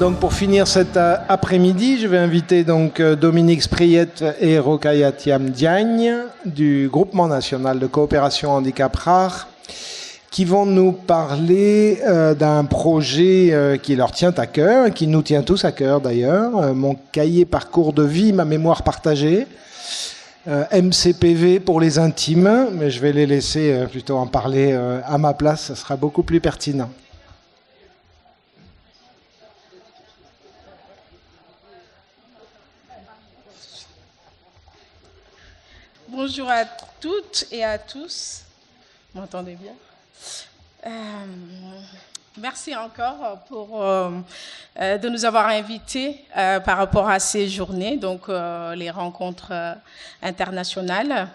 Donc pour finir cet après-midi, je vais inviter donc Dominique Spriette et Rokhaya Thiam Diagne du Groupement national de coopération handicap rare qui vont nous parler d'un projet qui leur tient à cœur, qui nous tient tous à cœur d'ailleurs, mon cahier parcours de vie, ma mémoire partagée, MCPV pour les intimes, mais je vais les laisser plutôt en parler à ma place, ça sera beaucoup plus pertinent. Bonjour à toutes et à tous. Vous m'entendez bien? Merci encore de nous avoir invités par rapport à ces journées, donc les rencontres internationales.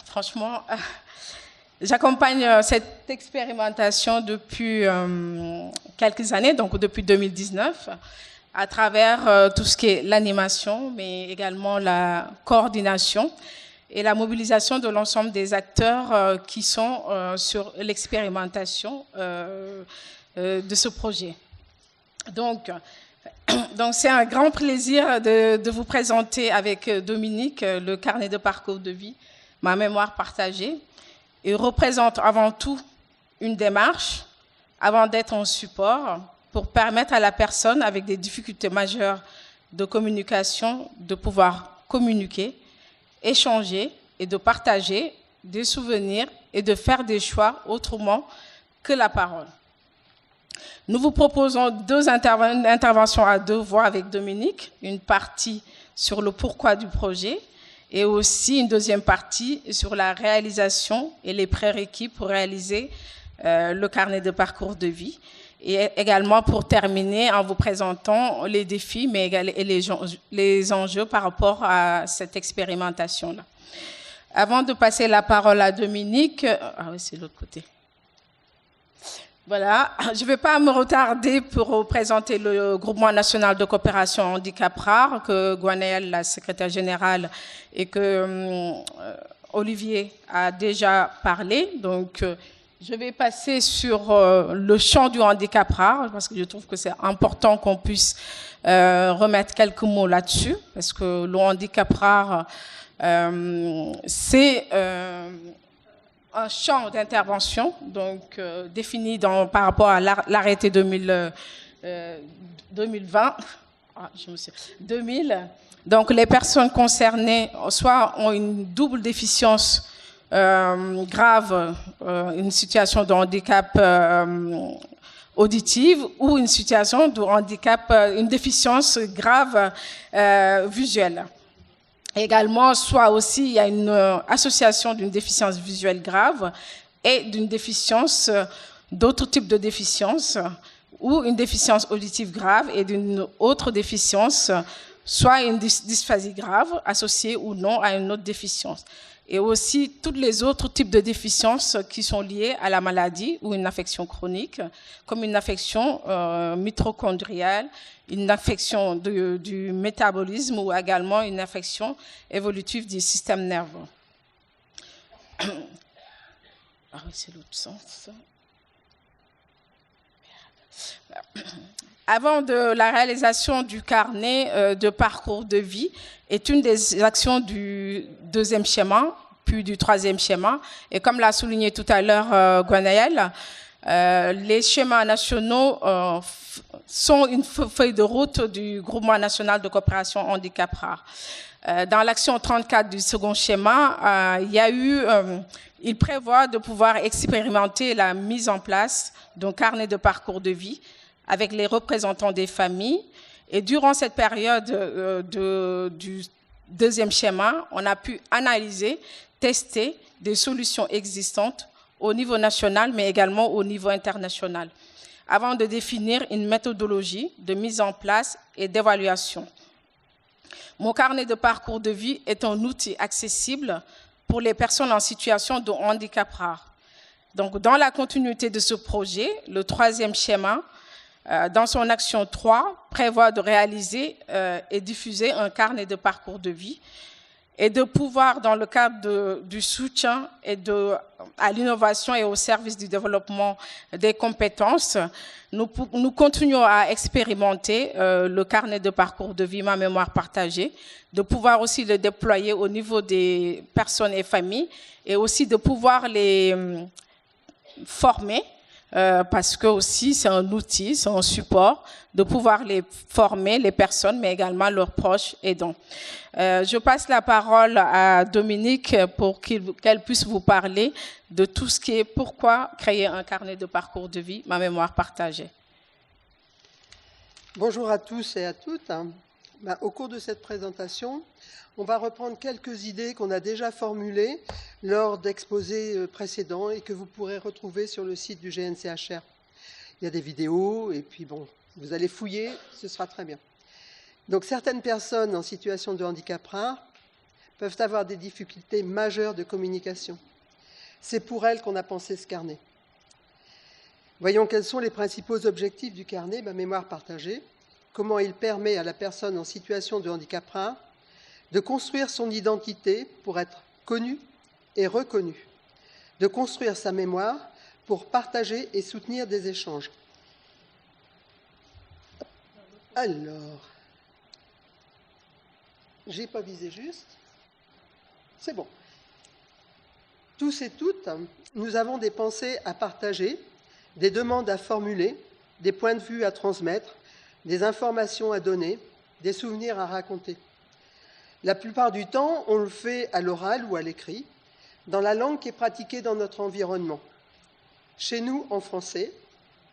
Franchement, j'accompagne cette expérimentation depuis quelques années, donc depuis 2019. À travers tout ce qui est l'animation, mais également la coordination et la mobilisation de l'ensemble des acteurs qui sont sur l'expérimentation de ce projet. Donc c'est un grand plaisir de vous présenter avec Dominique le carnet de parcours de vie, ma mémoire partagée, et représente avant tout une démarche avant d'être un support pour permettre à la personne avec des difficultés majeures de communication de pouvoir communiquer, échanger et de partager des souvenirs et de faire des choix autrement que la parole. Nous vous proposons deux interventions à deux voix avec Dominique, une partie sur le pourquoi du projet et aussi une deuxième partie sur la réalisation et les prérequis pour réaliser le carnet de parcours de vie. Et également pour terminer en vous présentant les défis mais et les enjeux par rapport à cette expérimentation-là. Avant de passer la parole à Dominique, ah oui, c'est l'autre côté. Voilà, je ne vais pas me retarder pour vous présenter le Groupement national de coopération handicap rare que Gwenaëlle, la secrétaire générale, et que Olivier a déjà parlé. Donc, je vais passer sur le champ du handicap rare, parce que je trouve que c'est important qu'on puisse remettre quelques mots là-dessus, parce que le handicap rare, c'est un champ d'intervention, donc défini par rapport à l'arrêté 2020. Ah, je me suis... 2000. Donc, les personnes concernées, soit ont une double déficience grave, une situation de handicap auditive ou une situation de handicap, une déficience grave visuelle. Également, soit aussi il y a une association d'une déficience visuelle grave et d'une déficience, d'autres types de déficience, ou une déficience auditive grave et d'une autre déficience, soit une dysphasie grave associée ou non à une autre déficience. Et aussi tous les autres types de déficiences qui sont liées à la maladie ou une affection chronique, comme une affection mitochondriale, une affection du métabolisme ou également une affection évolutive du système nerveux. Ah oui, c'est l'autre sens. Avant de la réalisation du carnet de parcours de vie est une des actions du deuxième schéma, puis du troisième schéma. Et comme l'a souligné tout à l'heure Gwenaëlle, les schémas nationaux sont une feuille de route du Groupement national de coopération handicap rare. Dans l'action 34 du second schéma, il prévoit de pouvoir expérimenter la mise en place d'un carnet de parcours de vie avec les représentants des familles. Et durant cette période du deuxième schéma, on a pu analyser, tester des solutions existantes au niveau national, mais également au niveau international, avant de définir une méthodologie de mise en place et d'évaluation. Mon carnet de parcours de vie est un outil accessible pour les personnes en situation de handicap rare. Donc, dans la continuité de ce projet, le troisième schéma, dans son action 3, prévoit de réaliser et diffuser un carnet de parcours de vie. et de pouvoir, dans le cadre du soutien et à l'innovation et au service du développement des compétences, nous continuons à expérimenter le carnet de parcours de vie, ma mémoire partagée, de pouvoir aussi le déployer au niveau des personnes et familles et aussi de pouvoir les former, parce que aussi c'est un outil, c'est un support, de pouvoir les former, les personnes, mais également leurs proches aidants. Je passe la parole à Dominique pour qu'elle puisse vous parler de tout ce qui est pourquoi créer un carnet de parcours de vie, ma mémoire partagée. Bonjour à tous et à toutes. Au cours de cette présentation, on va reprendre quelques idées qu'on a déjà formulées lors d'exposés précédents et que vous pourrez retrouver sur le site du GNCHR. Il y a des vidéos et puis bon, vous allez fouiller, ce sera très bien. Donc certaines personnes en situation de handicap rare peuvent avoir des difficultés majeures de communication. C'est pour elles qu'on a pensé ce carnet. Voyons quels sont les principaux objectifs du carnet, ma mémoire partagée. Comment il permet à la personne en situation de handicap rare de construire son identité pour être connue et reconnue, de construire sa mémoire pour partager et soutenir des échanges. Alors, j'ai pas visé juste. C'est bon. Tous et toutes, nous avons des pensées à partager, des demandes à formuler, des points de vue à transmettre, des informations à donner, des souvenirs à raconter. La plupart du temps, on le fait à l'oral ou à l'écrit, dans la langue qui est pratiquée dans notre environnement. Chez nous, en français,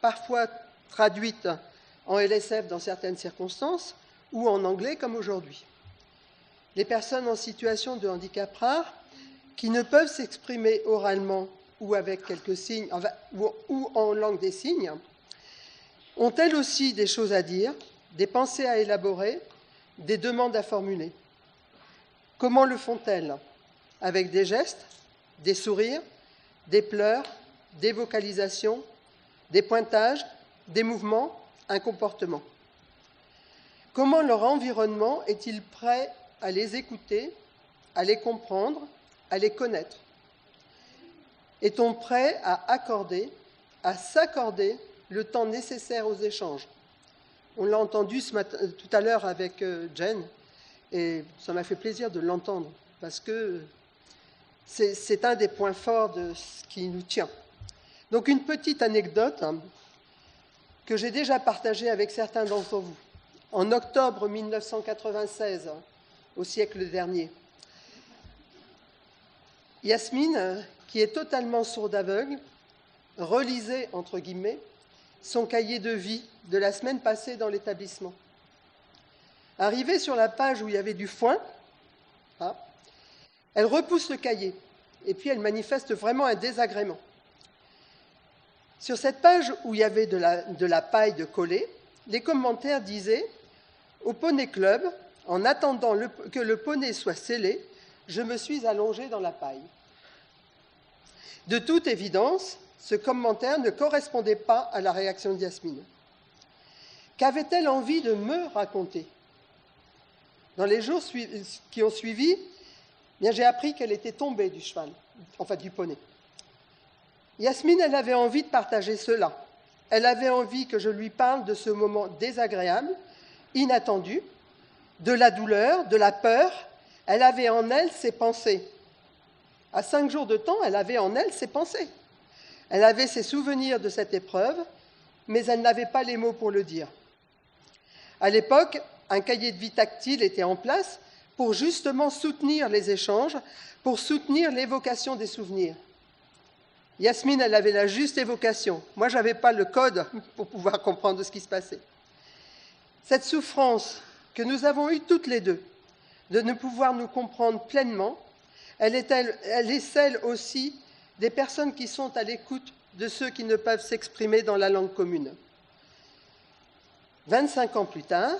parfois traduite en LSF dans certaines circonstances, ou en anglais comme aujourd'hui. Les personnes en situation de handicap rare qui ne peuvent s'exprimer oralement ou avec quelques signes, ou en langue des signes, ont elles aussi des choses à dire, des pensées à élaborer, des demandes à formuler. Comment le font-elles? Avec des gestes, des sourires, des pleurs, des vocalisations, des pointages, des mouvements, un comportement. Comment leur environnement est-il prêt à les écouter, à les comprendre, à les connaître? Est-on prêt à accorder, à s'accorder le temps nécessaire aux échanges? On l'a entendu tout à l'heure avec Jen, et ça m'a fait plaisir de l'entendre, parce que c'est un des points forts de ce qui nous tient. Donc une petite anecdote que j'ai déjà partagée avec certains d'entre vous. En octobre 1996, au siècle dernier, Yasmine, qui est totalement sourde aveugle, relisait, entre guillemets, son cahier de vie de la semaine passée dans l'établissement. Arrivée sur la page où il y avait du foin, elle repousse le cahier et puis elle manifeste vraiment un désagrément. Sur cette page où il y avait de la paille de coller, les commentaires disaient « Au Poney Club, en attendant que le poney soit scellé, je me suis allongée dans la paille. » De toute évidence, ce commentaire ne correspondait pas à la réaction de Yasmine. Qu'avait-elle envie de me raconter? Dans les jours qui ont suivi, j'ai appris qu'elle était tombée du cheval, enfin du poney. Yasmine, elle avait envie de partager cela. Elle avait envie que je lui parle de ce moment désagréable, inattendu, de la douleur, de la peur. Elle avait en elle ses pensées. À 5 jours de temps, elle avait en elle ses pensées. Elle avait ses souvenirs de cette épreuve, mais elle n'avait pas les mots pour le dire. À l'époque, un cahier de vie tactile était en place pour justement soutenir les échanges, pour soutenir l'évocation des souvenirs. Yasmine, elle avait la juste évocation. Moi, je n'avais pas le code pour pouvoir comprendre ce qui se passait. Cette souffrance que nous avons eue toutes les deux, de ne pouvoir nous comprendre pleinement, elle est celle aussi des personnes qui sont à l'écoute de ceux qui ne peuvent s'exprimer dans la langue commune. 25 ans plus tard,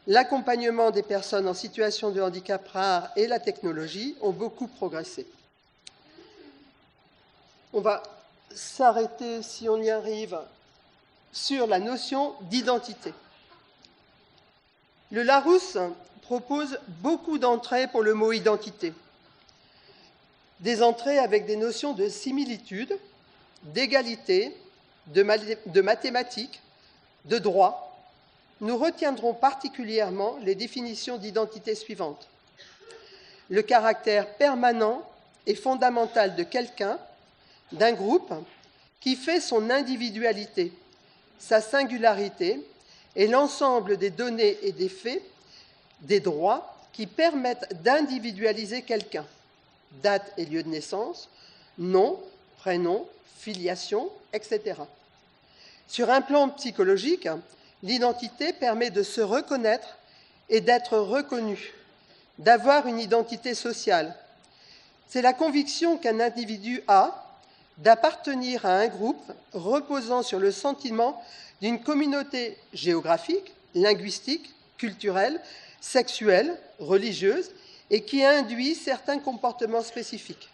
l'accompagnement des personnes en situation de handicap rare et la technologie ont beaucoup progressé. On va s'arrêter, si on y arrive, sur la notion d'identité. Le Larousse propose beaucoup d'entrées pour le mot identité. Des entrées avec des notions de similitude, d'égalité, de mathématiques, de droit. Nous retiendrons particulièrement les définitions d'identité suivantes. Le caractère permanent et fondamental de quelqu'un, d'un groupe, qui fait son individualité, sa singularité et l'ensemble des données et des faits, des droits qui permettent d'individualiser quelqu'un. Date et lieu de naissance, nom, prénom, filiation, etc. Sur un plan psychologique, l'identité permet de se reconnaître et d'être reconnu, d'avoir une identité sociale. C'est la conviction qu'un individu a d'appartenir à un groupe reposant sur le sentiment d'une communauté géographique, linguistique, culturelle, sexuelle, religieuse, et qui induit certains comportements spécifiques.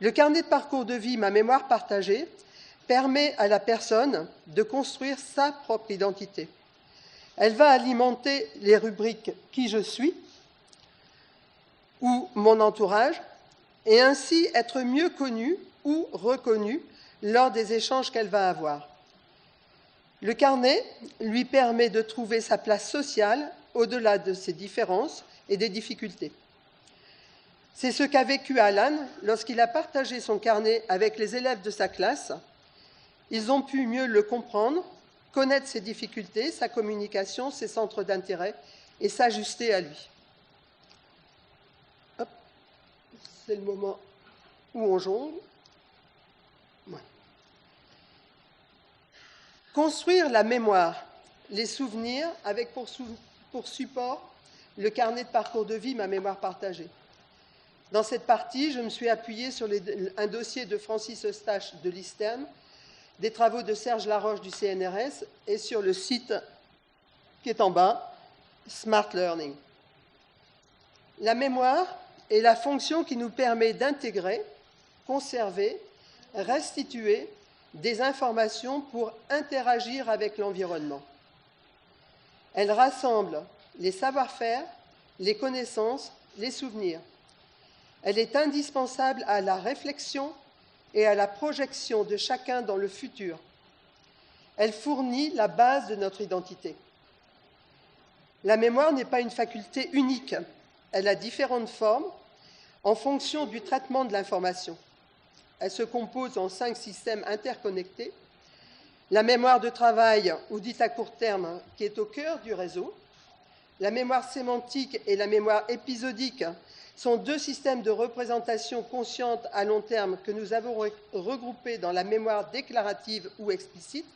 Le carnet de parcours de vie, ma mémoire partagée, permet à la personne de construire sa propre identité. Elle va alimenter les rubriques « qui je suis » ou « mon entourage » et ainsi être mieux connue ou reconnue lors des échanges qu'elle va avoir. Le carnet lui permet de trouver sa place sociale au-delà de ses différences et des difficultés. C'est ce qu'a vécu Alan lorsqu'il a partagé son carnet avec les élèves de sa classe. Ils ont pu mieux le comprendre, connaître ses difficultés, sa communication, ses centres d'intérêt et s'ajuster à lui. Hop, c'est le moment où on jongle. Ouais. Construire la mémoire, les souvenirs avec pour support le carnet de parcours de vie, ma mémoire partagée. Dans cette partie, je me suis appuyée sur un dossier de Francis Eustache de l'ISTERN, des travaux de Serge Laroche du CNRS et sur le site qui est en bas, Smart Learning. La mémoire est la fonction qui nous permet d'intégrer, conserver, restituer des informations pour interagir avec l'environnement. Elle rassemble les savoir-faire, les connaissances, les souvenirs. Elle est indispensable à la réflexion et à la projection de chacun dans le futur. Elle fournit la base de notre identité. La mémoire n'est pas une faculté unique. Elle a différentes formes en fonction du traitement de l'information. Elle se compose en 5 systèmes interconnectés. La mémoire de travail, ou dite à court terme, qui est au cœur du réseau. La mémoire sémantique et la mémoire épisodique sont 2 systèmes de représentation consciente à long terme que nous avons regroupés dans la mémoire déclarative ou explicite.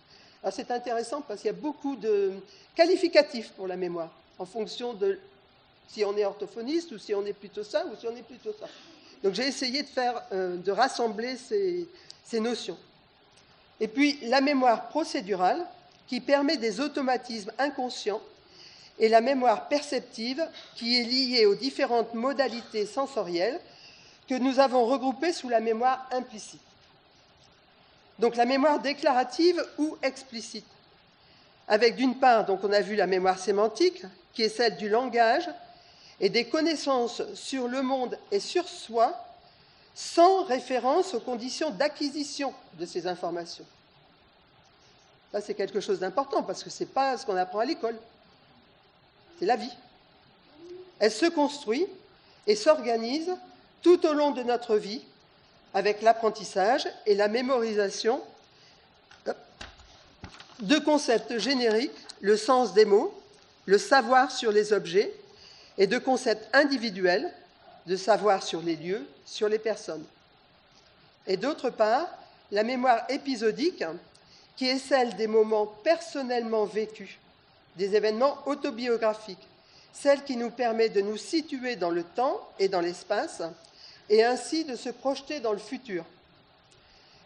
Alors c'est intéressant parce qu'il y a beaucoup de qualificatifs pour la mémoire, en fonction de si on est orthophoniste ou si on est plutôt ça ou si on est plutôt ça. Donc j'ai essayé de rassembler ces notions. Et puis la mémoire procédurale, qui permet des automatismes inconscients, et la mémoire perceptive, qui est liée aux différentes modalités sensorielles que nous avons regroupées sous la mémoire implicite. Donc la mémoire déclarative ou explicite, avec d'une part, donc on a vu la mémoire sémantique, qui est celle du langage, et des connaissances sur le monde et sur soi, sans référence aux conditions d'acquisition de ces informations. Là, c'est quelque chose d'important, parce que ce n'est pas ce qu'on apprend à l'école. C'est la vie. Elle se construit et s'organise tout au long de notre vie avec l'apprentissage et la mémorisation de concepts génériques, le sens des mots, le savoir sur les objets, et de concepts individuels, de savoir sur les lieux, sur les personnes. Et d'autre part, la mémoire épisodique, qui est celle des moments personnellement vécus, des événements autobiographiques, celle qui nous permet de nous situer dans le temps et dans l'espace, et ainsi de se projeter dans le futur.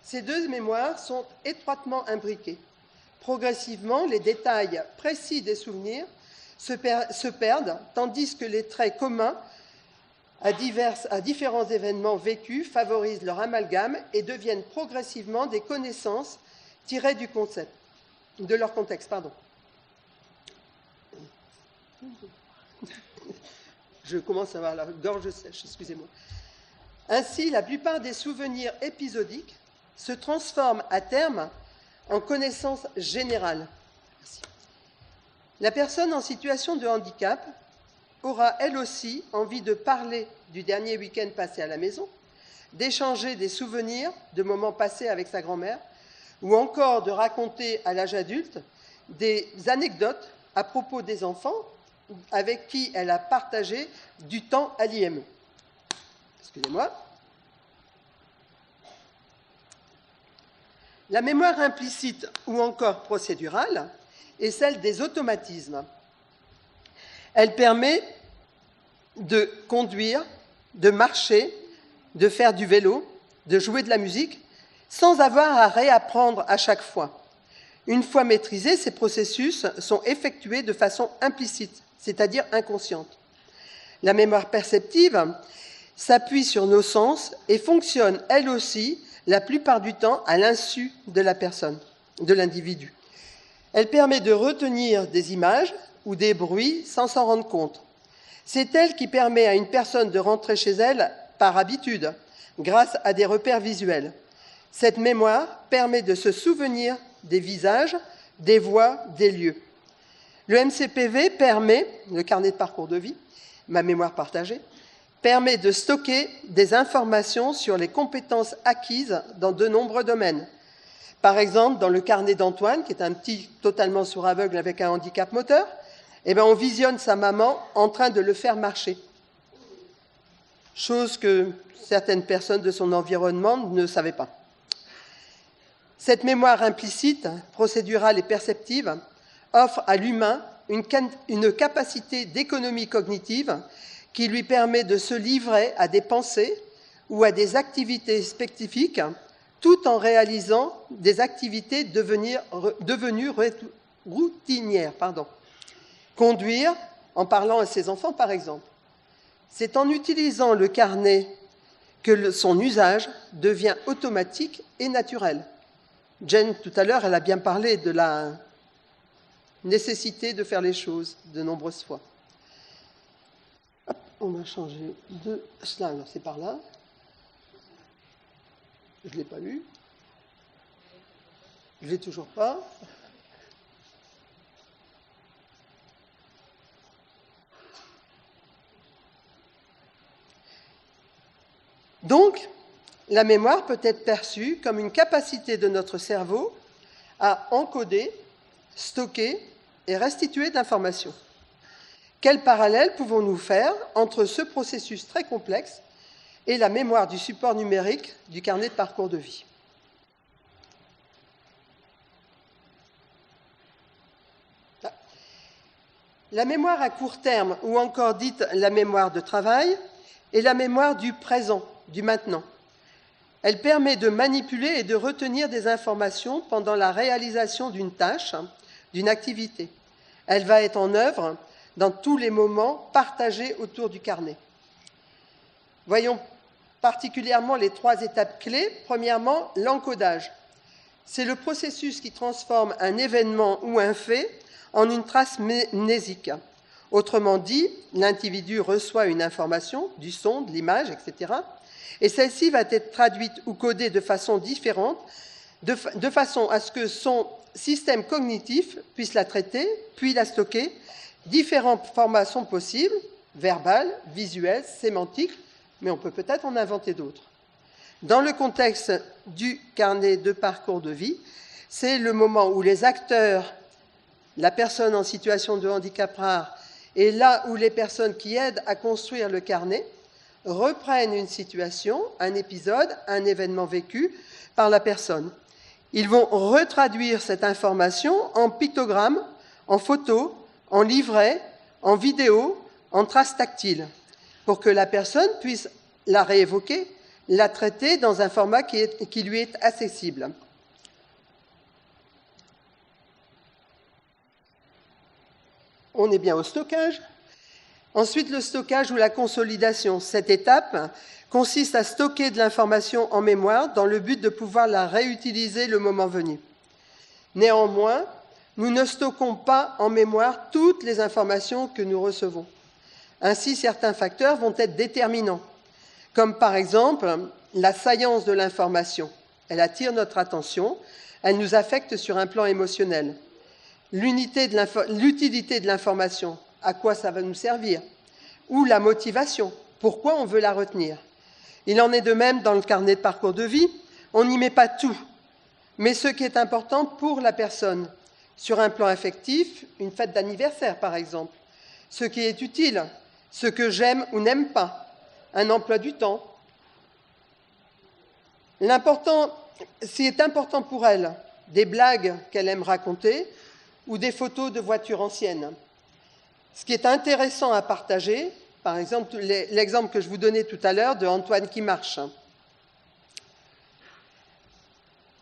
Ces 2 mémoires sont étroitement imbriquées. Progressivement, les détails précis des souvenirs se perdent, tandis que les traits communs à différents événements vécus favorisent leur amalgame et deviennent progressivement des connaissances tirées de leur contexte. Je commence à avoir la gorge sèche, excusez-moi. Ainsi, la plupart des souvenirs épisodiques se transforment à terme en connaissances générales. La personne en situation de handicap aura elle aussi envie de parler du dernier week-end passé à la maison, d'échanger des souvenirs de moments passés avec sa grand-mère, ou encore de raconter à l'âge adulte des anecdotes à propos des enfants avec qui elle a partagé du temps à l'IME. Excusez-moi. La mémoire implicite ou encore procédurale est celle des automatismes. Elle permet de conduire, de marcher, de faire du vélo, de jouer de la musique, sans avoir à réapprendre à chaque fois. Une fois maîtrisés, ces processus sont effectués de façon implicite, c'est-à-dire inconsciente. La mémoire perceptive s'appuie sur nos sens et fonctionne, elle aussi, la plupart du temps à l'insu de la personne, de l'individu. Elle permet de retenir des images ou des bruits sans s'en rendre compte. C'est elle qui permet à une personne de rentrer chez elle par habitude, grâce à des repères visuels. Cette mémoire permet de se souvenir des visages, des voix, des lieux. Le MCPV permet, le carnet de parcours de vie, ma mémoire partagée, permet de stocker des informations sur les compétences acquises dans de nombreux domaines. Par exemple, dans le carnet d'Antoine, qui est un petit totalement sourd-aveugle avec un handicap moteur, on visionne sa maman en train de le faire marcher. Chose que certaines personnes de son environnement ne savaient pas. Cette mémoire implicite, procédurale et perceptive offre à l'humain une capacité d'économie cognitive qui lui permet de se livrer à des pensées ou à des activités spécifiques tout en réalisant des activités devenues routinières. Conduire en parlant à ses enfants, par exemple. C'est en utilisant le carnet que son usage devient automatique et naturel. Jen, tout à l'heure, elle a bien parlé de la nécessité de faire les choses de nombreuses fois. Hop, on va changer de slide. Alors, c'est par là. Je ne l'ai pas eu. Je ne l'ai toujours pas. Donc, la mémoire peut être perçue comme une capacité de notre cerveau à encoder, stocker et restituer de l'information. Quel parallèle pouvons-nous faire entre ce processus très complexe et la mémoire du support numérique du carnet de parcours de vie? La mémoire à court terme, ou encore dite la mémoire de travail, est la mémoire du présent, du maintenant. Elle permet de manipuler et de retenir des informations pendant la réalisation d'une tâche, d'une activité. Elle va être en œuvre dans tous les moments partagés autour du carnet. Voyons particulièrement les 3 étapes clés. Premièrement, l'encodage. C'est le processus qui transforme un événement ou un fait en une trace mnésique. Autrement dit, l'individu reçoit une information, du son, de l'image, etc. Et celle-ci va être traduite ou codée de façon différente, de façon à ce que son système cognitif puisse la traiter, puis la stocker. Différentes formats sont possibles, verbales, visuelles, sémantiques, mais on peut peut-être en inventer d'autres. Dans le contexte du carnet de parcours de vie, c'est le moment où les acteurs, la personne en situation de handicap rare, et là où les personnes qui aident à construire le carnet reprennent une situation, un épisode, un événement vécu par la personne. Ils vont retraduire cette information en pictogramme, en photo, en livret, en vidéo, en traces tactiles, pour que la personne puisse la réévoquer, la traiter dans un format qui lui est accessible. On est bien au stockage. Ensuite, le stockage ou la consolidation. Cette étape consiste à stocker de l'information en mémoire dans le but de pouvoir la réutiliser le moment venu. Néanmoins, nous ne stockons pas en mémoire toutes les informations que nous recevons. Ainsi, certains facteurs vont être déterminants, comme par exemple la saillance de l'information. Elle attire notre attention, elle nous affecte sur un plan émotionnel. L'utilité de l'information, à quoi ça va nous servir? Ou la motivation, pourquoi on veut la retenir? Il en est de même dans le carnet de parcours de vie, on n'y met pas tout, mais ce qui est important pour la personne. Sur un plan affectif, une fête d'anniversaire par exemple, ce qui est utile, ce que j'aime ou n'aime pas, un emploi du temps. Ce qui est important pour elle, des blagues qu'elle aime raconter ou des photos de voitures anciennes. Ce qui est intéressant à partager, par exemple, l'exemple que je vous donnais tout à l'heure de Antoine qui marche.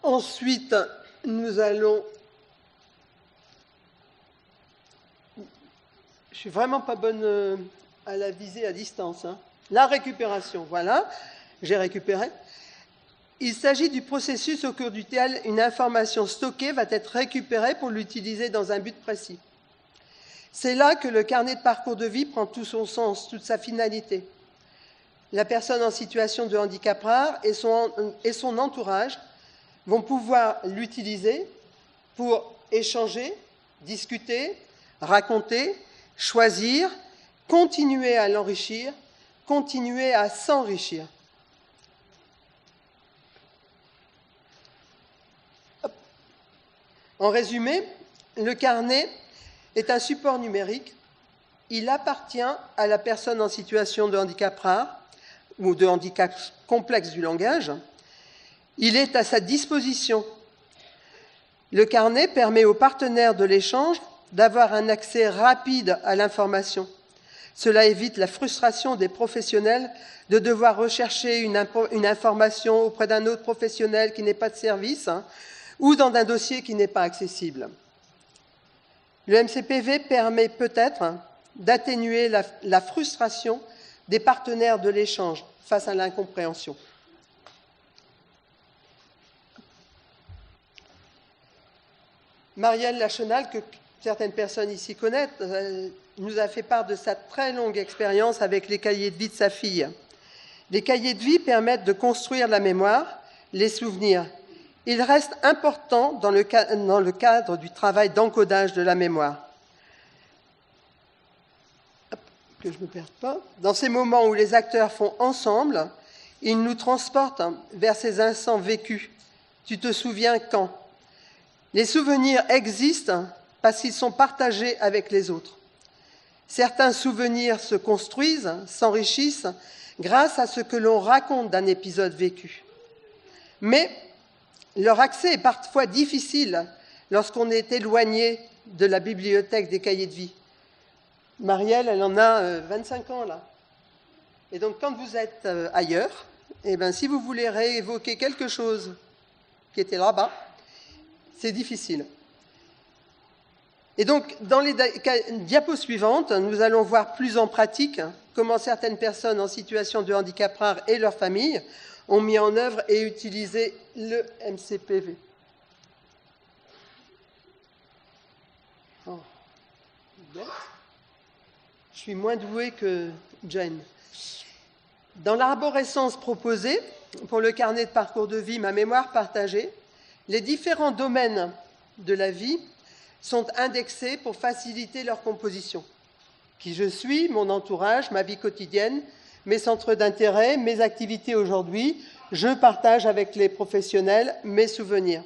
Ensuite, nous allons... Je suis vraiment pas bonne à la viser à distance. La récupération, voilà, j'ai récupéré. Il s'agit du processus au cours duquel une information stockée va être récupérée pour l'utiliser dans un but précis. C'est là que le carnet de parcours de vie prend tout son sens, toute sa finalité. La personne en situation de handicap rare et son entourage vont pouvoir l'utiliser pour échanger, discuter, raconter, choisir, continuer à l'enrichir, continuer à s'enrichir. En résumé, le carnet est un support numérique. Il appartient à la personne en situation de handicap rare ou de handicap complexe du langage. Il est à sa disposition. Le carnet permet aux partenaires de l'échange d'avoir un accès rapide à l'information. Cela évite la frustration des professionnels de devoir rechercher une information auprès d'un autre professionnel qui n'est pas de service ou dans un dossier qui n'est pas accessible. Le MCPV permet peut-être d'atténuer la frustration des partenaires de l'échange face à l'incompréhension. Marielle Lachenal, que certaines personnes ici connaissent, nous a fait part de sa très longue expérience avec les cahiers de vie de sa fille. Les cahiers de vie permettent de construire la mémoire, les souvenirs. Ils restent importants dans le cadre du travail d'encodage de la mémoire. Que je ne me perde pas. Dans ces moments où les acteurs font ensemble, ils nous transportent vers ces instants vécus. Tu te souviens quand? Les souvenirs existent parce qu'ils sont partagés avec les autres. Certains souvenirs se construisent, s'enrichissent grâce à ce que l'on raconte d'un épisode vécu. Mais leur accès est parfois difficile lorsqu'on est éloigné de la bibliothèque des cahiers de vie. Marielle, elle en a 25 ans là. Et donc quand vous êtes ailleurs, eh bien, si vous voulez réévoquer quelque chose qui était là-bas, c'est difficile. Et donc, dans les diapos suivantes, nous allons voir plus en pratique comment certaines personnes en situation de handicap rare et leurs familles ont mis en œuvre et utilisé le MCPV. Oh. Je suis moins douée que Jane. Dans l'arborescence proposée, pour le carnet de parcours de vie, ma mémoire partagée, les différents domaines de la vie sont indexés pour faciliter leur composition. Qui je suis, mon entourage, ma vie quotidienne, mes centres d'intérêt, mes activités aujourd'hui, je partage avec les professionnels mes souvenirs.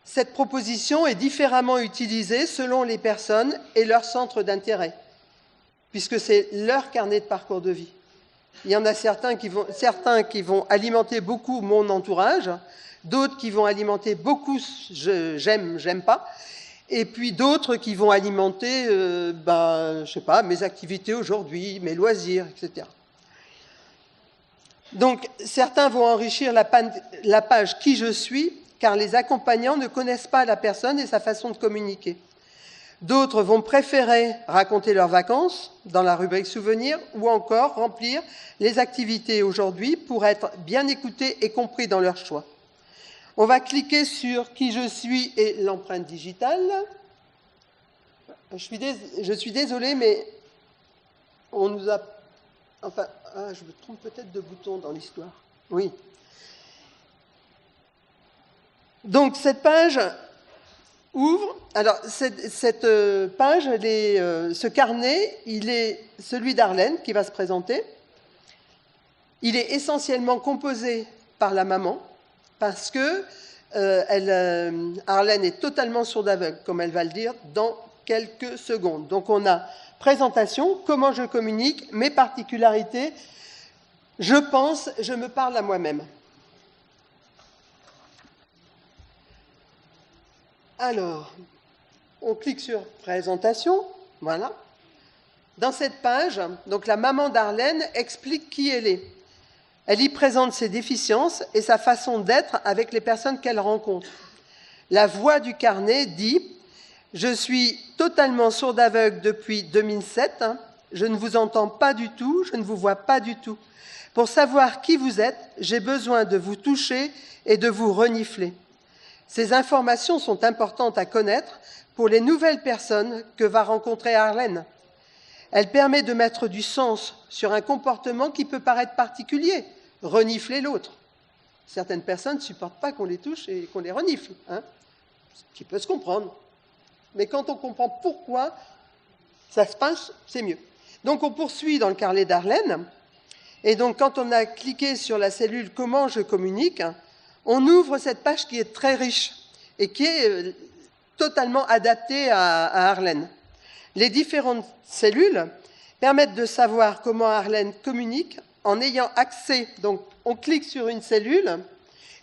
Cette proposition est différemment utilisée selon les personnes et leurs centres d'intérêt, puisque c'est leur carnet de parcours de vie. Il y en a certains qui vont alimenter beaucoup mon entourage, d'autres qui vont alimenter beaucoup j'aime pas, et puis d'autres qui vont alimenter, je sais pas, mes activités aujourd'hui, mes loisirs, etc. Donc, certains vont enrichir la page « Qui je suis », car les accompagnants ne connaissent pas la personne et sa façon de communiquer. D'autres vont préférer raconter leurs vacances dans la rubrique souvenirs ou encore remplir les activités aujourd'hui pour être bien écoutés et compris dans leurs choix. On va cliquer sur Qui je suis et l'empreinte digitale. Je suis désolée, mais on nous a... Enfin, je me trompe peut-être de bouton dans l'histoire. Oui. Donc, cette page ouvre. Alors, cette page, ce carnet, il est celui d'Arlène qui va se présenter. Il est essentiellement composé par la maman parce que Arlène est totalement sourde aveugle, comme elle va le dire dans quelques secondes. Donc, on a présentation, comment je communique, mes particularités. Je pense, je me parle à moi-même. Alors, on clique sur présentation, voilà. Dans cette page, donc la maman d'Arlène explique qui elle est. Elle y présente ses déficiences et sa façon d'être avec les personnes qu'elle rencontre. La voix du carnet dit « Je suis totalement sourde aveugle depuis 2007, je ne vous entends pas du tout, je ne vous vois pas du tout. Pour savoir qui vous êtes, j'ai besoin de vous toucher et de vous renifler. » Ces informations sont importantes à connaître pour les nouvelles personnes que va rencontrer Arlène. Elle permet de mettre du sens sur un comportement qui peut paraître particulier, renifler l'autre. Certaines personnes ne supportent pas qu'on les touche et qu'on les renifle, ce qui peut se comprendre. Mais quand on comprend pourquoi ça se passe, c'est mieux. Donc on poursuit dans le carnet d'Arlène, et donc quand on a cliqué sur la cellule « Comment je communique », on ouvre cette page qui est très riche et qui est totalement adaptée à Arlène. Les différentes cellules permettent de savoir comment Arlène communique en ayant accès. Donc, on clique sur une cellule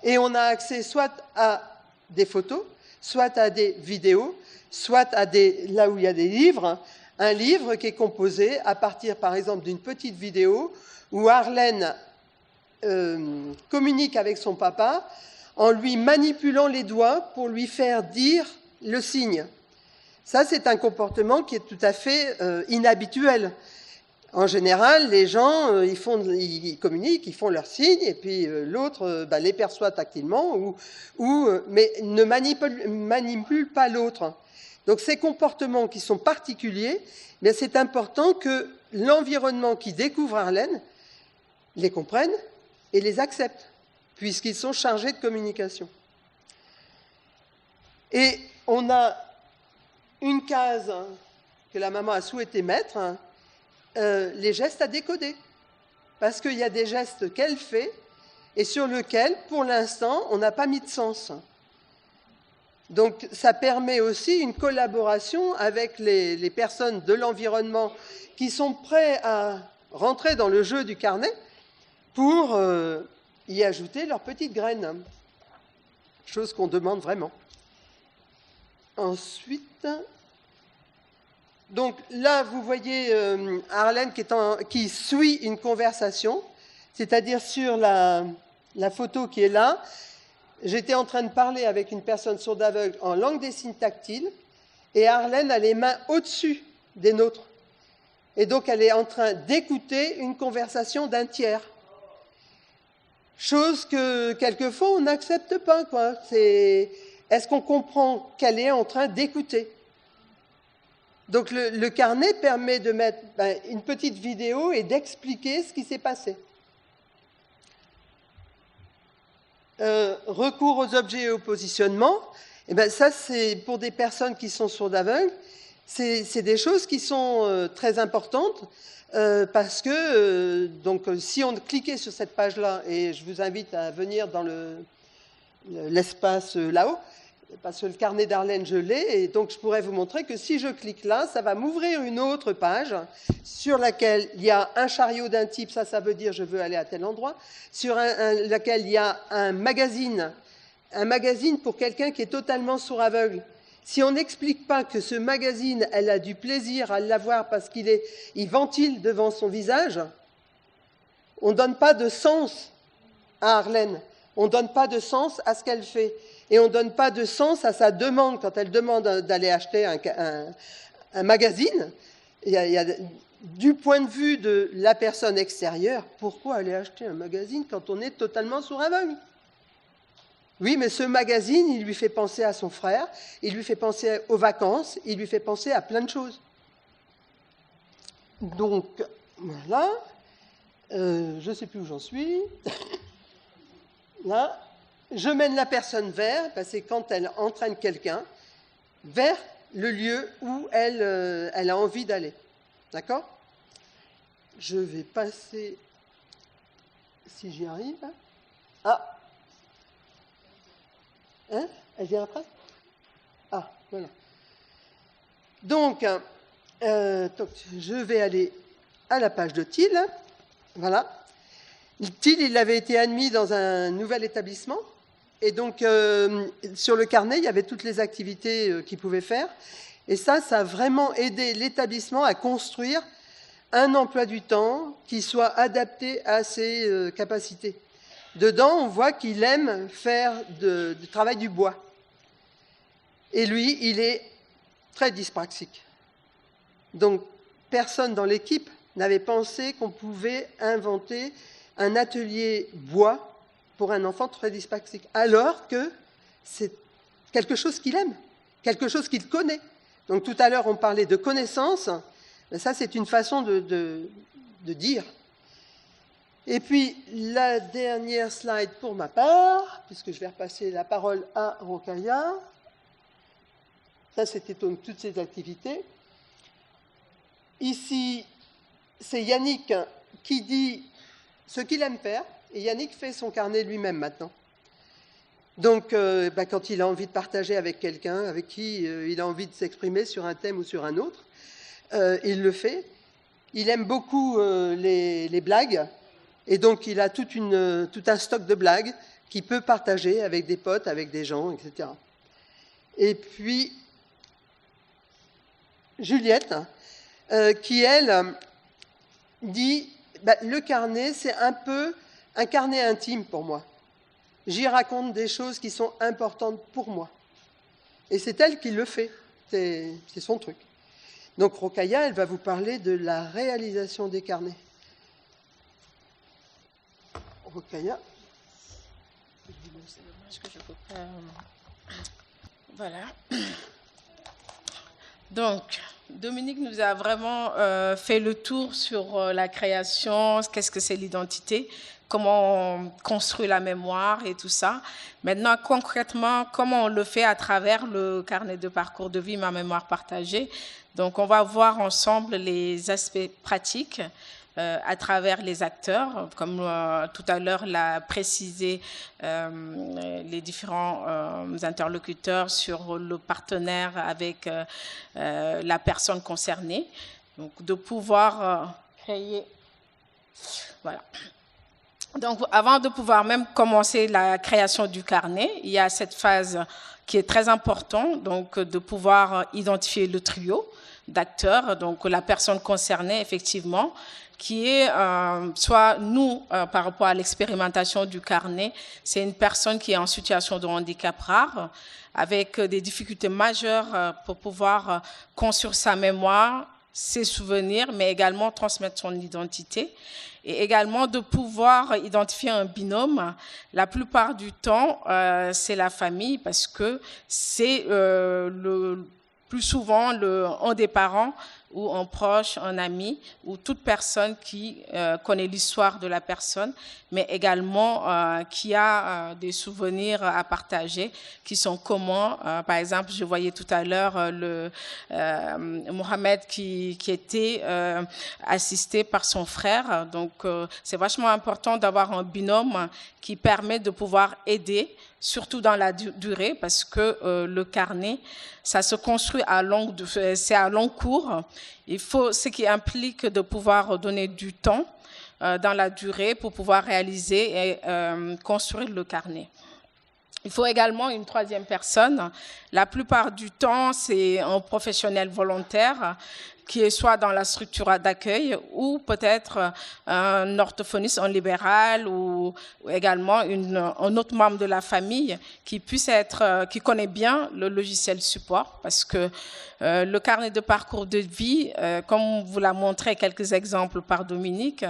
et on a accès soit à des photos, soit à des vidéos, soit à là où il y a des livres. Un livre qui est composé à partir, par exemple, d'une petite vidéo où Arlène communique avec son papa en lui manipulant les doigts pour lui faire dire le signe. Ça, c'est un comportement qui est tout à fait inhabituel. En général, les gens, ils communiquent, ils font leurs signes, et puis l'autre les perçoit tactilement, mais ne manipule pas l'autre. Donc ces comportements qui sont particuliers, mais c'est important que l'environnement qui découvre Arlène les comprenne et les accepte, puisqu'ils sont chargés de communication. Et on a une case que la maman a souhaité mettre, les gestes à décoder. Parce qu'il y a des gestes qu'elle fait et sur lesquels, pour l'instant, on n'a pas mis de sens. Donc ça permet aussi une collaboration avec les personnes de l'environnement qui sont prêts à rentrer dans le jeu du carnet pour y ajouter leurs petites graines, chose qu'on demande vraiment. Ensuite, donc là, vous voyez Arlène qui suit une conversation, c'est-à-dire sur la photo qui est là, j'étais en train de parler avec une personne sourde aveugle en langue des signes tactile, et Arlène a les mains au-dessus des nôtres. Et donc, elle est en train d'écouter une conversation d'un tiers. Chose que, quelquefois, on n'accepte pas, quoi. Est-ce qu'on comprend qu'elle est en train d'écouter? Donc, le carnet permet de mettre une petite vidéo et d'expliquer ce qui s'est passé. Recours aux objets et au positionnement, ça, c'est pour des personnes qui sont sourdes aveugles, c'est des choses qui sont très importantes. Parce que, si on cliquait sur cette page-là, et je vous invite à venir dans l'espace là-haut, parce que le carnet d'Arlène, je l'ai, et donc je pourrais vous montrer que si je clique là, ça va m'ouvrir une autre page sur laquelle il y a un chariot d'un type, ça veut dire je veux aller à tel endroit, sur laquelle il y a un magazine pour quelqu'un qui est totalement sourd-aveugle. Si on n'explique pas que ce magazine, elle a du plaisir à l'avoir parce qu'il ventile devant son visage, on ne donne pas de sens à Arlène, on ne donne pas de sens à ce qu'elle fait, et on ne donne pas de sens à sa demande quand elle demande d'aller acheter un magazine. Du point de vue de la personne extérieure, pourquoi aller acheter un magazine quand on est totalement sourd-aveugle ? Oui, mais ce magazine, il lui fait penser à son frère, il lui fait penser aux vacances, il lui fait penser à plein de choses. Donc, voilà. Je ne sais plus où j'en suis. Là. Je mène la personne vers, c'est quand elle entraîne quelqu'un, vers le lieu où elle a envie d'aller. D'accord? Je vais passer, si j'y arrive. Ah! Hein? Elle vient après? Ah, voilà. Donc, je vais aller à la page de Thiel. Voilà. Thiel, il avait été admis dans un nouvel établissement. Et donc, sur le carnet, il y avait toutes les activités qu'il pouvait faire. Et ça a vraiment aidé l'établissement à construire un emploi du temps qui soit adapté à ses capacités. Dedans, on voit qu'il aime faire du travail du bois. Et lui, il est très dyspraxique. Donc, personne dans l'équipe n'avait pensé qu'on pouvait inventer un atelier bois pour un enfant très dyspraxique, alors que c'est quelque chose qu'il aime, quelque chose qu'il connaît. Donc tout à l'heure, on parlait de connaissance, ça c'est une façon de dire. Et puis, la dernière slide pour ma part, puisque je vais repasser la parole à Rokhaya. Ça, c'était donc toutes ces activités. Ici, c'est Yannick qui dit ce qu'il aime faire, et Yannick fait son carnet lui-même maintenant. Donc, quand il a envie de partager avec quelqu'un, avec qui il a envie de s'exprimer sur un thème ou sur un autre, il le fait. Il aime beaucoup les blagues, et donc il a tout un stock de blagues qu'il peut partager avec des potes, avec des gens, etc. Et puis, Juliette, qui, elle, dit le carnet, c'est un peu un carnet intime pour moi. J'y raconte des choses qui sont importantes pour moi. Et c'est elle qui le fait. C'est son truc. Donc Rokhaya, elle va vous parler de la réalisation des carnets. Rokhaya. C'est dommage que je peux pas... Voilà. Donc, Dominique nous a vraiment fait le tour sur la création, qu'est-ce que c'est l'identité, comment on construit la mémoire et tout ça. Maintenant, concrètement, comment on le fait à travers le carnet de parcours de vie, ma mémoire partagée. Donc, on va voir ensemble les aspects pratiques à travers les acteurs, comme tout à l'heure l'a précisé les différents interlocuteurs sur le partenaire avec la personne concernée. Donc, de pouvoir créer... Voilà. Donc, avant de pouvoir même commencer la création du carnet, il y a cette phase qui est très importante, donc de pouvoir identifier le trio d'acteurs, donc la personne concernée, effectivement, qui est soit nous, par rapport à l'expérimentation du carnet, c'est une personne qui est en situation de handicap rare, avec des difficultés majeures pour pouvoir construire sa mémoire, ses souvenirs, mais également transmettre son identité. Et également de pouvoir identifier un binôme. La plupart du temps, c'est la famille, parce que c'est plus souvent un des parents ou un proche, un ami, ou toute personne qui connaît l'histoire de la personne, mais également qui a des souvenirs à partager, qui sont communs. Par exemple, je voyais tout à l'heure Mohamed qui était assisté par son frère. Donc, c'est vachement important d'avoir un binôme qui permet de pouvoir aider, surtout dans la durée, parce que le carnet, ça se construit c'est à long cours. Il faut, ce qui implique de pouvoir donner du temps dans la durée pour pouvoir réaliser et construire le carnet. Il faut également une troisième personne. La plupart du temps, c'est un professionnel volontaire qui est soit dans la structure d'accueil ou peut-être un orthophoniste en libéral ou également un autre membre de la famille qui puisse qui connaît bien le logiciel support, parce que le carnet de parcours de vie, comme vous l'a montré quelques exemples par Dominique,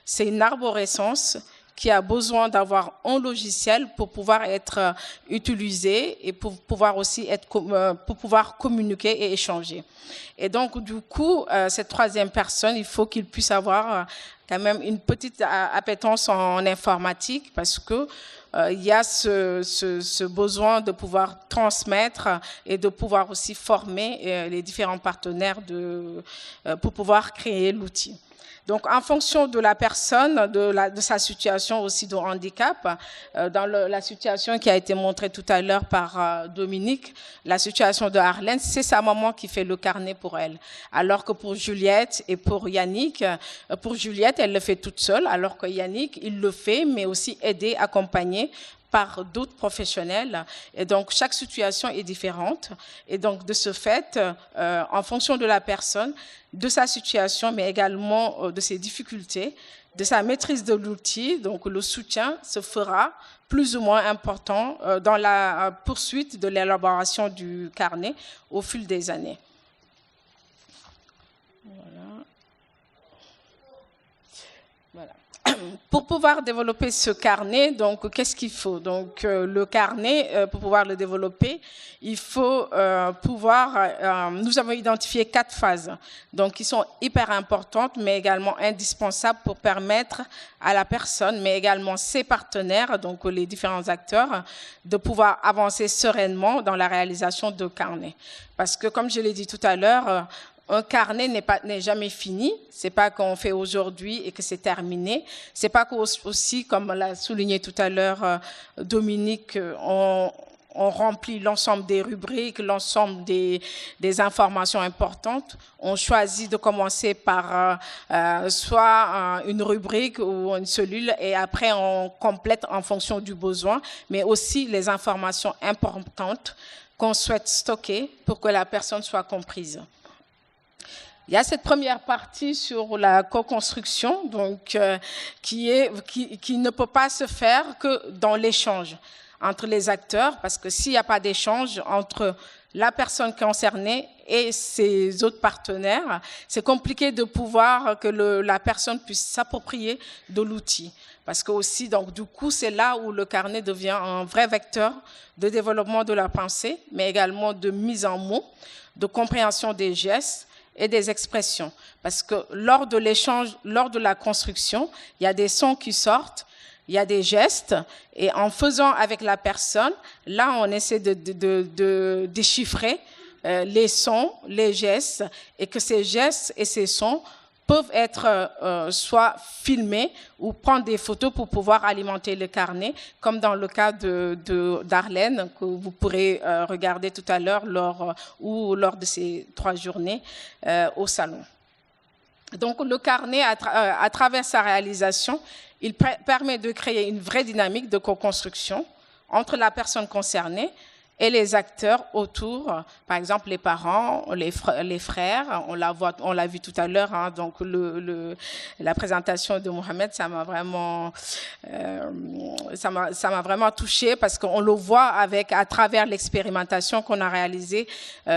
c'est une arborescence qui a besoin d'avoir un logiciel pour pouvoir être utilisé et pour pouvoir aussi pour pouvoir communiquer et échanger. Et donc, du coup, cette troisième personne, il faut qu'il puisse avoir quand même une petite appétence en informatique parce que il y a ce besoin de pouvoir transmettre et de pouvoir aussi former les différents partenaires pour pouvoir créer l'outil. Donc, en fonction de la personne, de sa situation aussi de handicap, dans la situation qui a été montrée tout à l'heure par Dominique, la situation de Arlène, c'est sa maman qui fait le carnet pour elle. Alors que pour Juliette et pour Yannick, pour Juliette, elle le fait toute seule, alors que Yannick, il le fait, mais aussi aidé, accompagné par d'autres professionnels. Et donc, chaque situation est différente. Et donc, de ce fait, en fonction de la personne, de sa situation, mais également de ses difficultés, de sa maîtrise de l'outil, donc le soutien se fera plus ou moins important dans la poursuite de l'élaboration du carnet au fil des années. Voilà. Pour pouvoir développer ce carnet, donc qu'est-ce qu'il faut? Donc le carnet, pour pouvoir le développer, il faut nous avons identifié 4 phases, donc qui sont hyper importantes, mais également indispensables pour permettre à la personne, mais également ses partenaires, donc les différents acteurs, de pouvoir avancer sereinement dans la réalisation de carnet. Parce que, comme je l'ai dit tout à l'heure, un carnet n'est jamais fini. C'est pas qu'on fait aujourd'hui et que c'est terminé. C'est pas qu'aussi, comme l'a souligné tout à l'heure Dominique, on remplit l'ensemble des rubriques, l'ensemble des informations importantes. On choisit de commencer par soit une rubrique ou une cellule et après on complète en fonction du besoin, mais aussi les informations importantes qu'on souhaite stocker pour que la personne soit comprise. Il y a cette première partie sur la co-construction, donc qui ne peut pas se faire que dans l'échange entre les acteurs, parce que s'il n'y a pas d'échange entre la personne concernée et ses autres partenaires, c'est compliqué de pouvoir que la personne puisse s'approprier de l'outil. Parce que aussi, donc, du coup, c'est là où le carnet devient un vrai vecteur de développement de la pensée, mais également de mise en mots, de compréhension des gestes et des expressions. Parce que lors de l'échange, lors de la construction, il y a des sons qui sortent, il y a des gestes, et en faisant avec la personne, là, on essaie de déchiffrer les sons, les gestes, et que ces gestes et ces sons peuvent être soit filmés ou prendre des photos pour pouvoir alimenter le carnet, comme dans le cas d'Arlène, que vous pourrez regarder tout à l'heure lors de ces 3 journées au salon. Donc le carnet, à travers sa réalisation, il permet de créer une vraie dynamique de co-construction entre la personne concernée et les acteurs autour, par exemple les parents, les frères, on l'a vu tout à l'heure, hein, donc la présentation de Mohamed, ça m'a vraiment touchée parce qu'on le voit à travers l'expérimentation qu'on a réalisée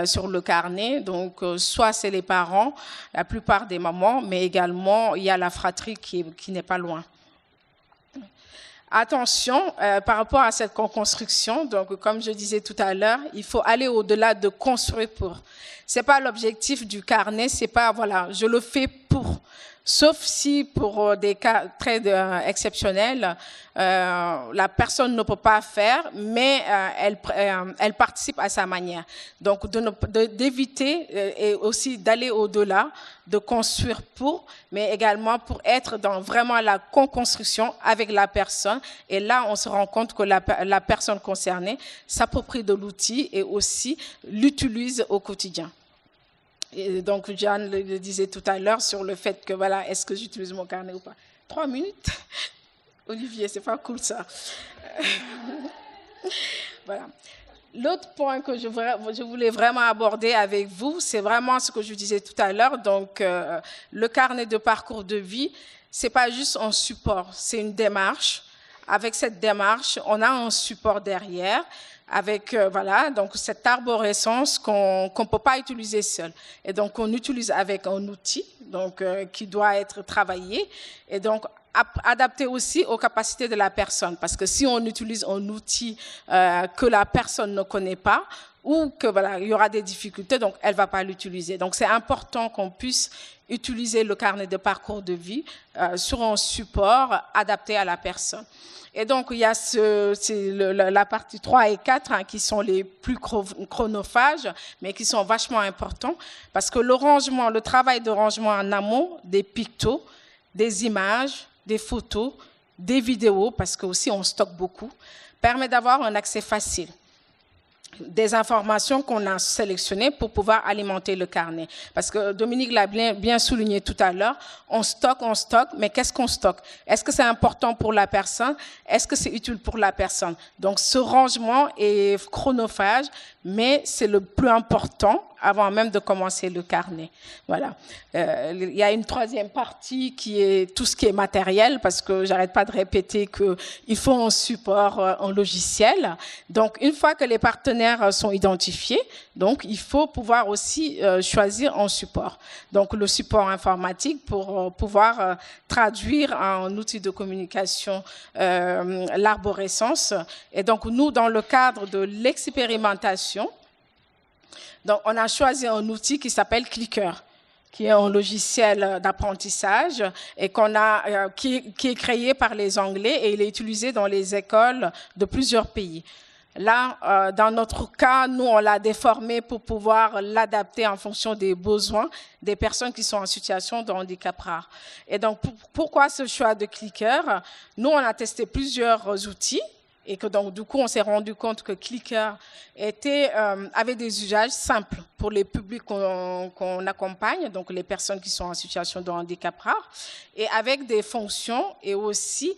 sur le carnet. Donc soit c'est les parents, la plupart des mamans, mais également il y a la fratrie qui n'est pas loin. Attention, par rapport à cette co-construction, donc comme je disais tout à l'heure, il faut aller au-delà de construire pour. C'est pas l'objectif du carnet, c'est pas voilà, je le fais pour. Sauf si pour des cas très exceptionnels, la personne ne peut pas faire, mais elle participe à sa manière. Donc d'éviter et aussi d'aller au-delà, de construire pour, mais également pour être dans vraiment la co-construction avec la personne. Et là, on se rend compte que la personne concernée s'approprie de l'outil et aussi l'utilise au quotidien. Et donc, Jeanne le disait tout à l'heure sur le fait que, voilà, est-ce que j'utilise mon carnet ou pas? 3 minutes? Olivier, c'est pas cool ça. Voilà. L'autre point que je voulais vraiment aborder avec vous, c'est vraiment ce que je disais tout à l'heure. Donc, le carnet de parcours de vie, c'est pas juste un support, c'est une démarche. Avec cette démarche, on a un support derrière, avec voilà, donc cette arborescence qu'on peut pas utiliser seul. Et donc, on utilise avec un outil donc qui doit être travaillé. Et donc, adapté aussi aux capacités de la personne. Parce que si on utilise un outil que la personne ne connaît pas, ou que voilà, il y aura des difficultés, donc elle va pas l'utiliser. Donc c'est important qu'on puisse utiliser le carnet de parcours de vie sur un support adapté à la personne. Et donc il y a la partie 3 et 4 qui sont les plus chronophages, mais qui sont vachement importants, parce que le travail de rangement en amont, des pictos, des images, des photos, des vidéos, parce que aussi on stocke beaucoup, permet d'avoir un accès facile. Des informations qu'on a sélectionnées pour pouvoir alimenter le carnet. Parce que Dominique l'a bien souligné tout à l'heure, on stocke, mais qu'est-ce qu'on stocke? Est-ce que c'est important pour la personne? Est-ce que c'est utile pour la personne? Donc ce rangement est chronophage, mais c'est le plus important avant même de commencer le carnet. Voilà. Il y a une troisième partie qui est tout ce qui est matériel, parce que j'arrête pas de répéter qu'il faut un support, un logiciel. Donc, une fois que les partenaires sont identifiés, donc il faut pouvoir aussi choisir un support. Donc, le support informatique pour pouvoir traduire en outil de communication l'arborescence. Et donc, nous, dans le cadre de l'expérimentation, donc, on a choisi un outil qui s'appelle Clicker, qui est un logiciel d'apprentissage et qui est créé par les Anglais et il est utilisé dans les écoles de plusieurs pays. Là, dans notre cas, nous, on l'a déformé pour pouvoir l'adapter en fonction des besoins des personnes qui sont en situation de handicap rare. Et donc, pourquoi ce choix de Clicker? Nous, on a testé plusieurs outils. Et que donc, du coup, on s'est rendu compte que Clicker avait des usages simples pour les publics qu'on accompagne, donc les personnes qui sont en situation de handicap rare, et avec des fonctions et aussi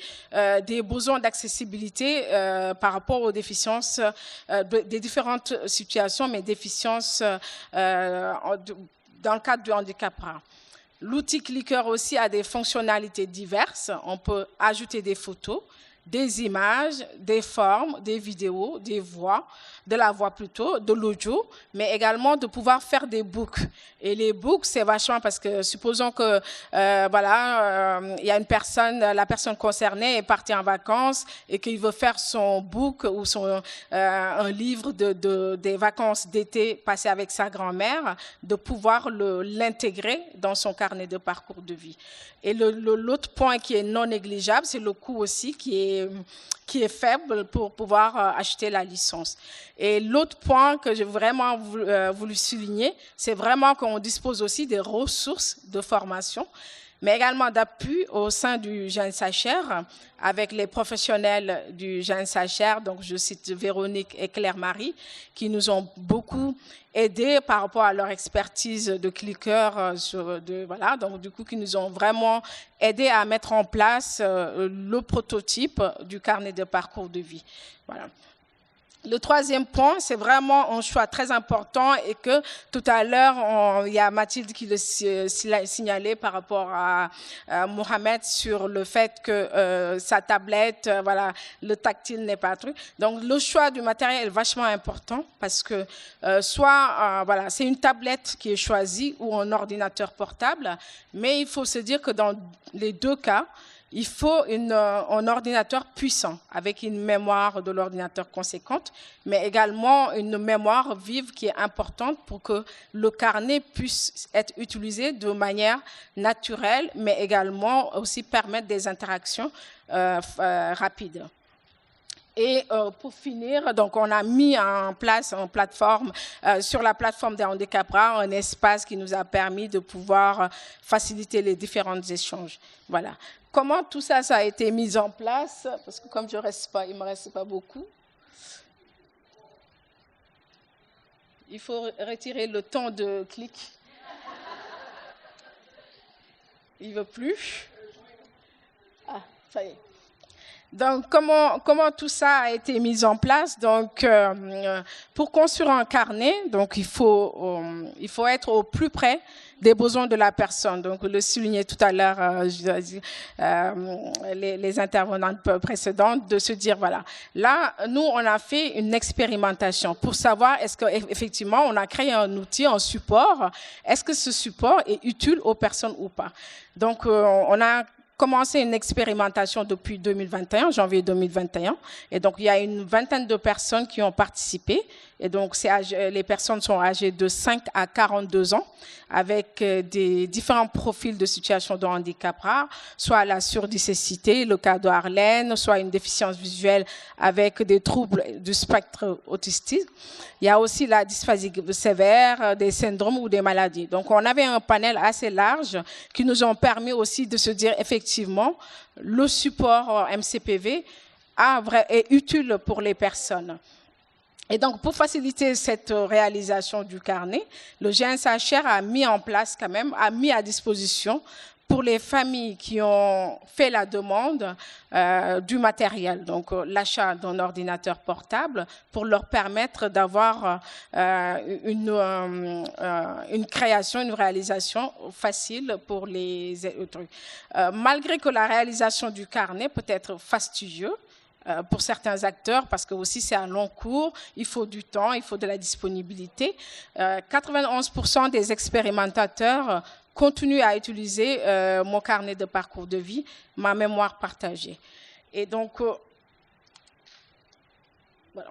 des besoins d'accessibilité par rapport aux déficiences, des différentes situations, mais déficiences dans le cadre du handicap rare. L'outil Clicker aussi a des fonctionnalités diverses. On peut ajouter des photos, des images, des formes, des vidéos, des voix, de la voix plutôt, de l'audio, mais également de pouvoir faire des books. Et les books, c'est vachement parce que supposons que il y a la personne concernée est partie en vacances et qu'il veut faire son book ou un livre des vacances d'été passées avec sa grand-mère, de pouvoir l'intégrer dans son carnet de parcours de vie. Et l'autre point qui est non négligeable, c'est le coût aussi qui est faible pour pouvoir acheter la licence. Et l'autre point que j'ai vraiment voulu souligner, c'est vraiment qu'on dispose aussi des ressources de formation, mais également d'appui au sein du GENSACHR avec les professionnels du GENSACHR, donc je cite Véronique et Claire-Marie, qui nous ont beaucoup aidés par rapport à leur expertise de Clicker, donc du coup qui nous ont vraiment aidés à mettre en place le prototype du carnet de parcours de vie. Voilà. Le troisième point, c'est vraiment un choix très important et que tout à l'heure, il y a Mathilde qui le signalait par rapport à Mohamed sur le fait que sa tablette, le tactile n'est pas un truc. Donc, le choix du matériel est vachement important parce que c'est une tablette qui est choisie ou un ordinateur portable, mais il faut se dire que dans les deux cas, il faut un ordinateur puissant, avec une mémoire de l'ordinateur conséquente, mais également une mémoire vive qui est importante pour que le carnet puisse être utilisé de manière naturelle, mais également aussi permettre des interactions rapides. Et pour finir, donc on a mis en place une plateforme, sur la plateforme des handicaps rares, un espace qui nous a permis de pouvoir faciliter les différents échanges. Voilà. Comment tout ça a été mis en place? Parce que comme il ne me reste pas beaucoup. Il faut retirer le temps de clic. Il ne veut plus. Ah, ça y est. Donc, comment tout ça a été mis en place? Donc, pour construire un carnet, donc il faut être au plus près des besoins de la personne. Donc, le soulignait tout à l'heure les intervenantes précédentes, de se dire voilà. Là, nous, on a fait une expérimentation pour savoir est-ce qu'effectivement, on a créé un outil, un support. Est-ce que ce support est utile aux personnes ou pas? Donc, on a commencé une expérimentation depuis 2021, janvier 2021. Et donc, il y a une vingtaine de personnes qui ont participé. Et donc, les personnes sont âgées de 5 à 42 ans, avec des différents profils de situation de handicap rare, soit la surdicécité, le cas de Harlem, soit une déficience visuelle avec des troubles du spectre autistique. Il y a aussi la dysphasie sévère, des syndromes ou des maladies. Donc, on avait un panel assez large qui nous ont permis aussi de se dire, effectivement, le support MCPV est utile pour les personnes. Et donc, pour faciliter cette réalisation du carnet, le GNCHR a mis en place quand même, a mis à disposition pour les familles qui ont fait la demande du matériel, donc l'achat d'un ordinateur portable pour leur permettre d'avoir une création, une réalisation facile pour les trucs. Malgré que la réalisation du carnet peut être fastidieux pour certains acteurs, parce que aussi c'est un long cours, il faut du temps, il faut de la disponibilité. 91% des expérimentateurs continuent à utiliser mon carnet de parcours de vie, ma mémoire partagée. Et donc, voilà.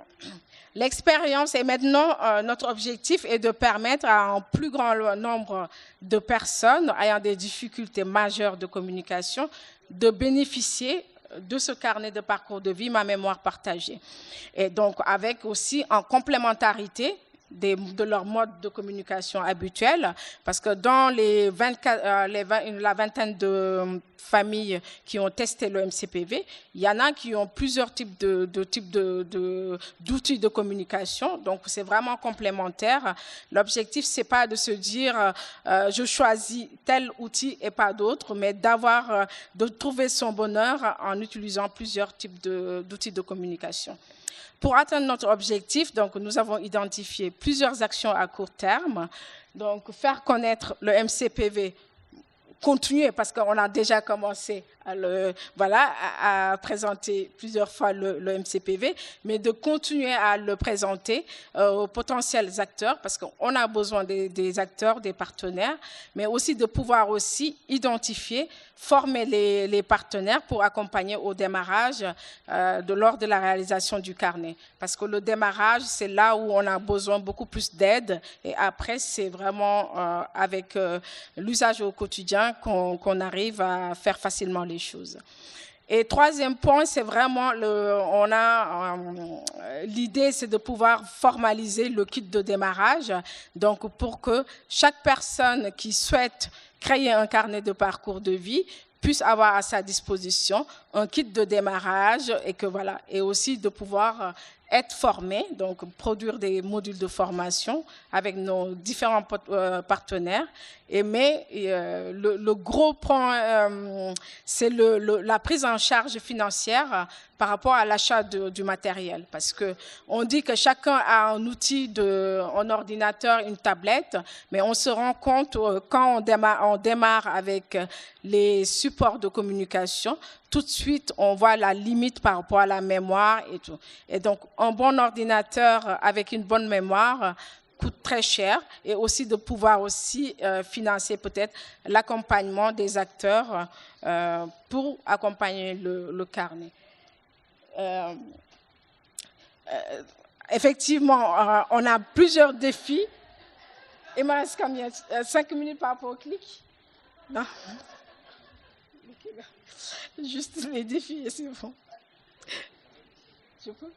L'expérience est maintenant, notre objectif est de permettre à un plus grand nombre de personnes ayant des difficultés majeures de communication de bénéficier de ce carnet de parcours de vie, ma mémoire partagée. Et donc, avec aussi en complémentarité de leur mode de communication habituel, parce que dans la vingtaine de familles qui ont testé le MCPV, il y en a qui ont plusieurs types d'outils de communication, donc c'est vraiment complémentaire. L'objectif, c'est pas de se dire je choisis tel outil et pas d'autre, mais de trouver son bonheur en utilisant plusieurs types d'outils de communication. Pour atteindre notre objectif, donc, nous avons identifié plusieurs actions à court terme. Donc, faire connaître le MCPV, continuer, parce qu'on a déjà commencé à présenter plusieurs fois le MCPV, mais de continuer à le présenter aux potentiels acteurs, parce qu'on a besoin des acteurs, des partenaires, mais aussi de pouvoir aussi identifier, former les partenaires pour accompagner au démarrage lors de la réalisation du carnet. Parce que le démarrage, c'est là où on a besoin beaucoup plus d'aide, et après, c'est vraiment avec l'usage au quotidien qu'on arrive à faire facilement les choses. Et troisième point, c'est vraiment l'idée, c'est de pouvoir formaliser le kit de démarrage. Donc, pour que chaque personne qui souhaite créer un carnet de parcours de vie puisse avoir à sa disposition un kit de démarrage et aussi de pouvoir être formé, donc produire des modules de formation avec nos différents partenaires. Mais le gros point, c'est la prise en charge financière par rapport à l'achat du matériel. Parce qu'on dit que chacun a un outil, un ordinateur, une tablette, mais on se rend compte quand on démarre avec les supports de communication, tout de suite, on voit la limite par rapport à la mémoire et tout. Et donc, un bon ordinateur avec une bonne mémoire coûte très cher, et aussi de pouvoir aussi financer peut-être l'accompagnement des acteurs pour accompagner le carnet. Effectivement, on a plusieurs défis. Il me reste combien? 5 minutes par rapport au clic? Non. Juste les défis, c'est bon. Je peux?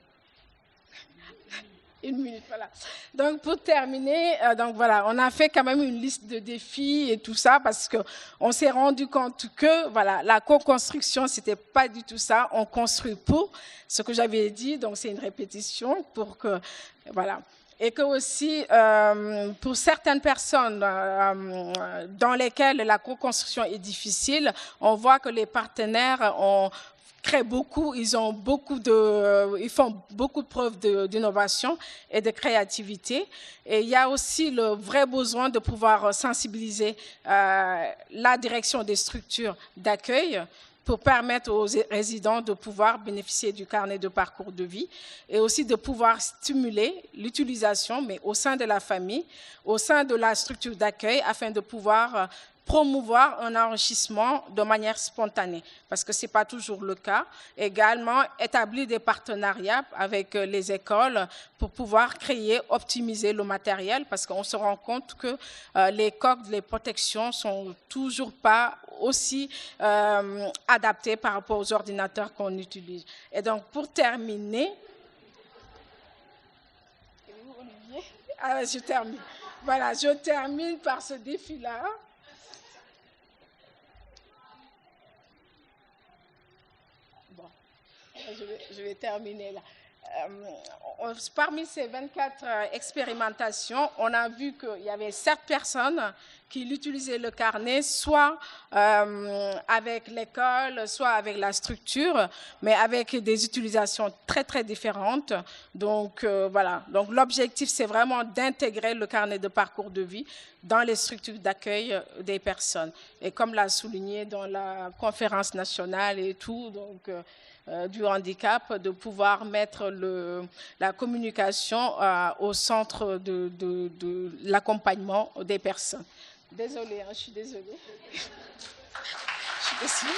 1 minute, voilà. Donc, pour terminer, on a fait quand même une liste de défis et tout ça, parce qu'on s'est rendu compte que, la co-construction, c'était pas du tout ça. On construit pour ce que j'avais dit, donc c'est une répétition pour que, Et que aussi, pour certaines personnes dans lesquelles la co-construction est difficile, on voit que les partenaires créent beaucoup, ils font beaucoup de preuves d'innovation et de créativité. Et il y a aussi le vrai besoin de pouvoir sensibiliser la direction des structures d'accueil pour permettre aux résidents de pouvoir bénéficier du carnet de parcours de vie, et aussi de pouvoir stimuler l'utilisation, mais au sein de la famille, au sein de la structure d'accueil, afin de pouvoir promouvoir un enrichissement de manière spontanée, parce que ce n'est pas toujours le cas. Également, établir des partenariats avec les écoles pour pouvoir créer, optimiser le matériel, parce qu'on se rend compte que les coques, les protections sont toujours pas aussi adaptées par rapport aux ordinateurs qu'on utilise. Et donc, pour terminer, ah, je termine. Voilà, je termine par ce défi-là. Bon, je vais terminer là. Parmi ces 24 expérimentations, on a vu qu'il y avait 7 personnes qui utilisaient le carnet, soit avec l'école, soit avec la structure, mais avec des utilisations très, très différentes. Donc, voilà. Donc, l'objectif, c'est vraiment d'intégrer le carnet de parcours de vie dans les structures d'accueil des personnes. Et comme l'a souligné dans la conférence nationale et tout, donc, du handicap, de pouvoir mettre la communication au centre de l'accompagnement des personnes. Désolée, je suis désolée. Je suis désolée.